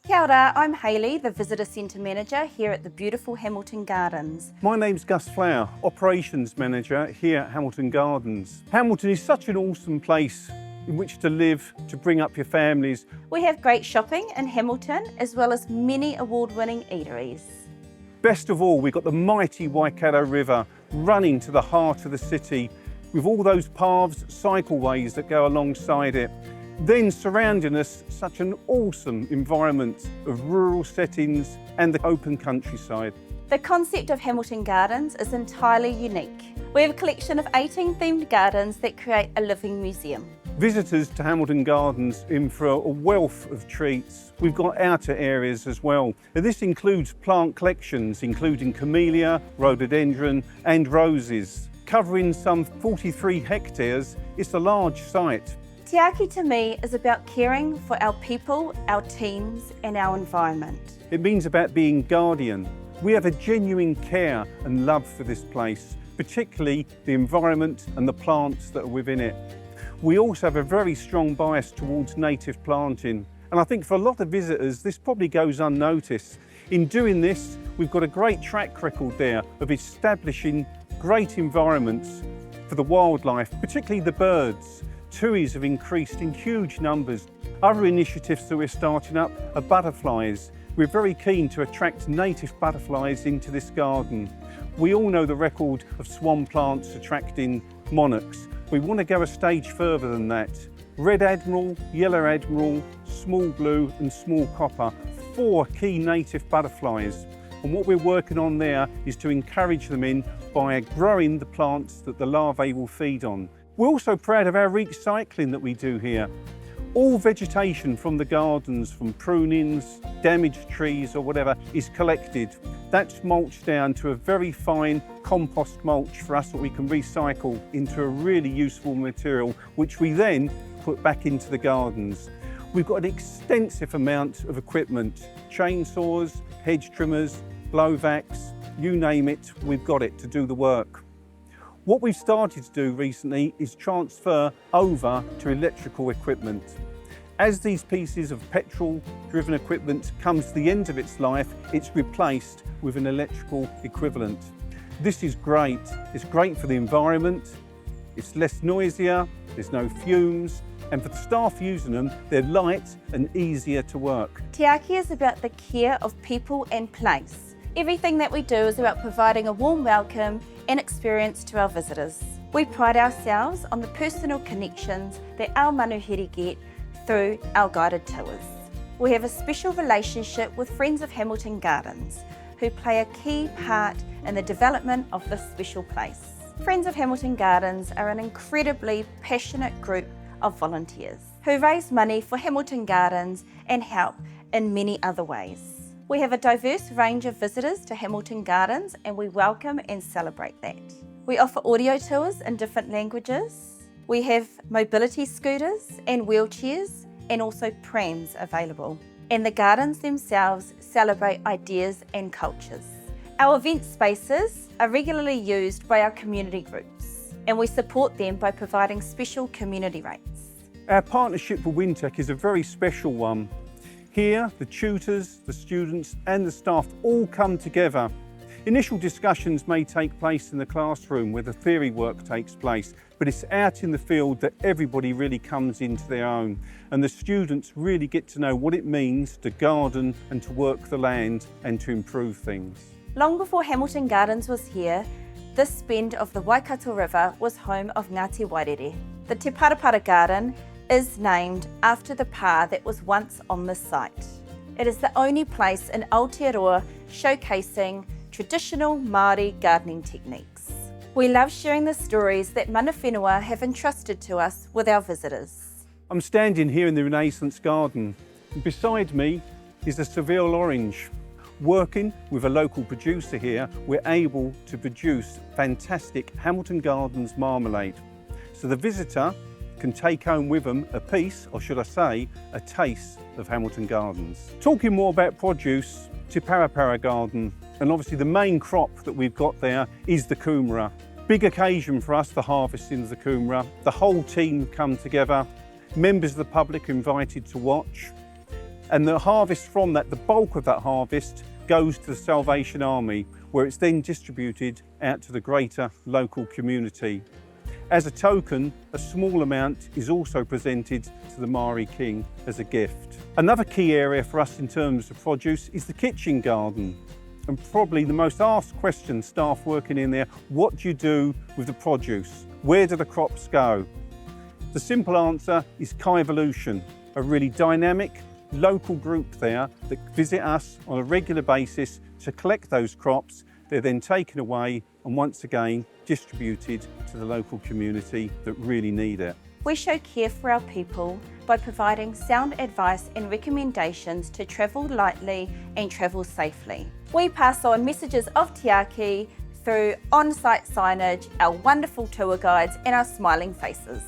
Kia ora, I'm Hayley, the Visitor Centre Manager here at the beautiful Hamilton Gardens. My name's Gus Flower, Operations Manager here at Hamilton Gardens. Hamilton is such an awesome place in which to live, to bring up your families. We have great shopping in Hamilton as well as many award-winning eateries. Best of all, we've got the mighty Waikato River running to the heart of the city with all those paths, cycleways that go alongside it. Then surrounding us, such an awesome environment of rural settings and the open countryside. The concept of Hamilton Gardens is entirely unique. We have a collection of 18 themed gardens that create a living museum. Visitors to Hamilton Gardens in for a wealth of treats. We've got outer areas as well. And this includes plant collections, including camellia, rhododendron and roses. Covering some 43 hectares, it's a large site. Tiaki to me is about caring for our people, our teams and our environment. It means about being guardian. We have a genuine care and love for this place, particularly the environment and the plants that are within it. We also have a very strong bias towards native planting. And I think for a lot of visitors, this probably goes unnoticed. In doing this, we've got a great track record there of establishing great environments for the wildlife, particularly the birds. Tuis have increased in huge numbers. Other initiatives that we're starting up are butterflies. We're very keen to attract native butterflies into this garden. We all know the record of swan plants attracting monarchs. We want to go a stage further than that. Red admiral, yellow admiral, small blue and small copper, 4 key native butterflies. And what we're working on there is to encourage them in by growing the plants that the larvae will feed on. We're also proud of our recycling that we do here. All vegetation from the gardens, from prunings, damaged trees or whatever, is collected. That's mulched down to a very fine compost mulch for us that we can recycle into a really useful material, which we then put back into the gardens. We've got an extensive amount of equipment, chainsaws, hedge trimmers, blowbacks, you name it, we've got it to do the work. What we've started to do recently is transfer over to electrical equipment. As these pieces of petrol-driven equipment comes to the end of its life, it's replaced with an electrical equivalent. This is great. It's great for the environment, it's less noisier, there's no fumes, and for the staff using them, they're light and easier to work. Tiaki is about the care of people and place. Everything that we do is about providing a warm welcome and experience to our visitors. We pride ourselves on the personal connections that our manuhiri get through our guided tours. We have a special relationship with Friends of Hamilton Gardens, who play a key part in the development of this special place. Friends of Hamilton Gardens are an incredibly passionate group of volunteers who raise money for Hamilton Gardens and help in many other ways. We have a diverse range of visitors to Hamilton Gardens and we welcome and celebrate that. We offer audio tours in different languages. We have mobility scooters and wheelchairs and also prams available. And the gardens themselves celebrate ideas and cultures. Our event spaces are regularly used by our community groups and we support them by providing special community rates. Our partnership with Wintec is a very special one. Here, the tutors, the students and the staff all come together. Initial discussions may take place in the classroom where the theory work takes place, but it's out in the field that everybody really comes into their own and the students really get to know what it means to garden and to work the land and to improve things. Long before Hamilton Gardens was here, this bend of the Waikato River was home of Ngāti Wairere. The Te Parapara Garden is named after the pa that was once on this site. It is the only place in Aotearoa showcasing traditional Māori gardening techniques. We love sharing the stories that mana whenua have entrusted to us with our visitors. I'm standing here in the Renaissance Garden and beside me is the Seville orange. Working with a local producer here, we're able to produce fantastic Hamilton Gardens marmalade. So the visitor can take home with them a piece, or should I say, a taste of Hamilton Gardens. Talking more about produce, Te Parapara Garden, and obviously the main crop that we've got there is the kumara. Big occasion for us, the harvesting of the kumara. The whole team come together, members of the public invited to watch. And the harvest from that, the bulk of that harvest, goes to the Salvation Army, where it's then distributed out to the greater local community. As a token, a small amount is also presented to the Maori King as a gift. Another key area for us in terms of produce is the kitchen garden. And probably the most asked question staff working in there, what do you do with the produce? Where do the crops go? The simple answer is Kaivolution, a really dynamic local group there that visit us on a regular basis to collect those crops. They're then taken away and once again distributed to the local community that really need it. We show care for our people by providing sound advice and recommendations to travel lightly and travel safely. We pass on messages of Tiaki through on-site signage, our wonderful tour guides and our smiling faces.